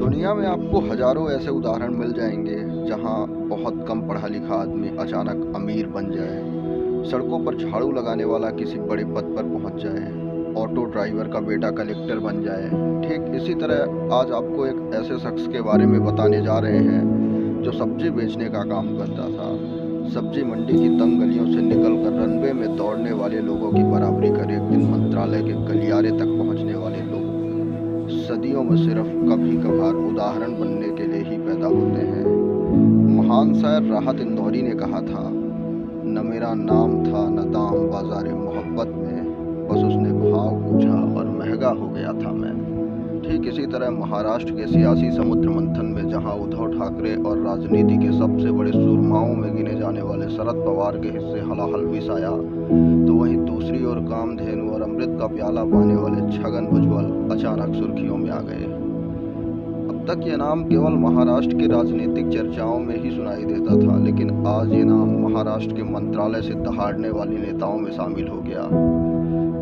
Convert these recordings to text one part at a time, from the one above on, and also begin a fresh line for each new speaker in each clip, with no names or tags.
दुनिया में आपको हजारों ऐसे उदाहरण मिल जाएंगे जहां बहुत कम पढ़ा लिखा आदमी अचानक अमीर बन जाए, सड़कों पर झाड़ू लगाने वाला किसी बड़े पद पर पहुंच जाए, ऑटो ड्राइवर का बेटा कलेक्टर बन जाए। ठीक इसी तरह आज आपको एक ऐसे शख्स के बारे में बताने जा रहे हैं जो सब्जी बेचने का काम करता था। सब्जी मंडी की तंग गलियों से निकलकर रनवे में दौड़ने वाले लोगों की बराबरी कर एक दिन मंत्रालय के गलियारे तक पहुंचने वाले लोग सदियों में सिर्फ कभी कभार उदाहरण बनने के लिए ही पैदा होते हैं। महान शायर राहत इंदौरी ने कहा था, न मेरा नाम था न दाम बाजारे मोहब्बत में, बस उसने भाव पूछा और महंगा हो गया था मैं। ठीक इसी तरह महाराष्ट्र के सियासी समुद्र मंथन में जहां उद्धव ठाकरे और राजनीति के सबसे बड़े सुरमाओं में गिने जाने वाले शरद पवार के हिस्से हलाहल विष आया, तो वहीं दूसरी ओर कामधेनु और अमृत का प्याला पाने वाले छगन भुजबल अचानक सुर्खियों में आ गए। अब तक ये नाम केवल महाराष्ट्र की राजनीतिक चर्चाओं में ही सुनाई देता था, लेकिन आज ये नाम महाराष्ट्र के मंत्रालय से दहाड़ने वाले नेताओं में शामिल हो गया।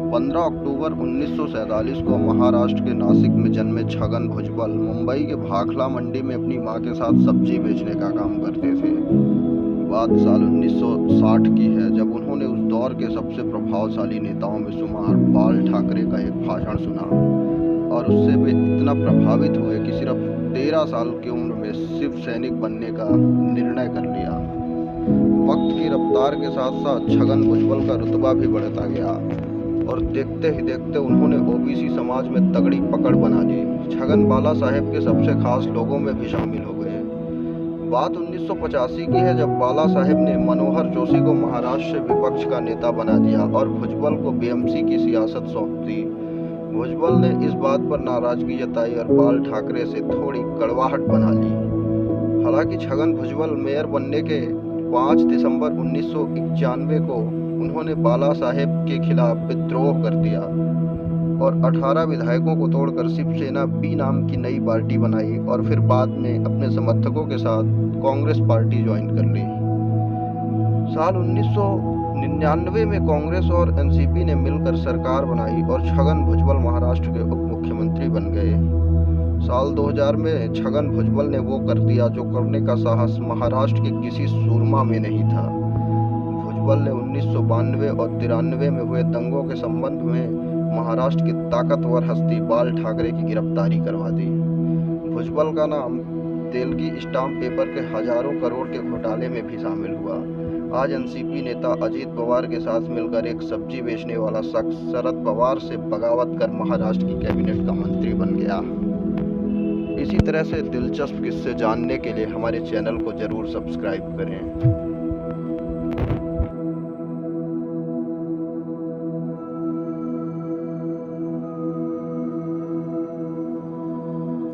15 अक्टूबर 1947 को महाराष्ट्र के नासिक में जन्मे छगन भुजबल मुंबई के भाखला मंडी में अपनी मां के साथ सब्जी बेचने का काम करते थे। बात साल 1960 की है, जब उन्होंने उस दौर के सबसे प्रभावशाली नेताओं में शुमार बाल ठाकरे का एक भाषण सुना और उससे वे इतना प्रभावित हुए कि सिर्फ 13 साल की उम्र में शिव सैनिक बनने का निर्णय कर लिया। वक्त की रफ्तार के साथ साथ छगन भुजबल का रुतबा भी बढ़ता गया और देखते ही देखते उन्होंने ओबीसी समाज में तगड़ी पकड़ बना ली। छगन बाला साहेब के सबसे खास लोगों में भी शामिल हो गए। बात 1985 की है, जब बाला साहेब ने मनोहर जोशी को महाराष्ट्र से विपक्ष का नेता बना दिया और भुजबल को बीएमसी की सियासत सौंप दी। भुजबल ने इस बात पर नाराजगी जताई और बाल ठाकरे से थोड़ी कड़वाहट बना ली। हालांकि छगन भुजबल मेयर बनने के 5 दिसंबर 1991 को उन्होंने बाला साहेब के खिलाफ विद्रोह कर दिया और 18 विधायकों को तोड़कर शिवसेना बी नाम की नई पार्टी बनाई और फिर बाद में अपने समर्थकों के साथ कांग्रेस पार्टी ज्वाइन कर ली। साल 1999 में कांग्रेस और एनसीपी ने मिलकर सरकार बनाई और छगन भुजबल महाराष्ट्र के उप मुख्यमंत्री बन गए। साल 2000 में छगन भुजबल ने वो कर दिया जो करने का साहस महाराष्ट्र के किसी सूरमा में नहीं था। भुजबल ने 1992 और 93 में हुए दंगों के संबंध में महाराष्ट्र की ताकतवर हस्ती बाल ठाकरे की गिरफ्तारी करवा दी। भुजबल का नाम तेलगी स्टाम्प पेपर के हजारों करोड़ के घोटाले में भी शामिल हुआ। आज एनसीपी नेता अजीत पवार के साथ मिलकर एक सब्जी बेचने वाला शख्स शरद पवार से बगावत कर महाराष्ट्र की कैबिनेट का मंत्री बन गया। इसी तरह से दिलचस्प किस्से जानने के लिए हमारे चैनल को जरूर सब्सक्राइब करें।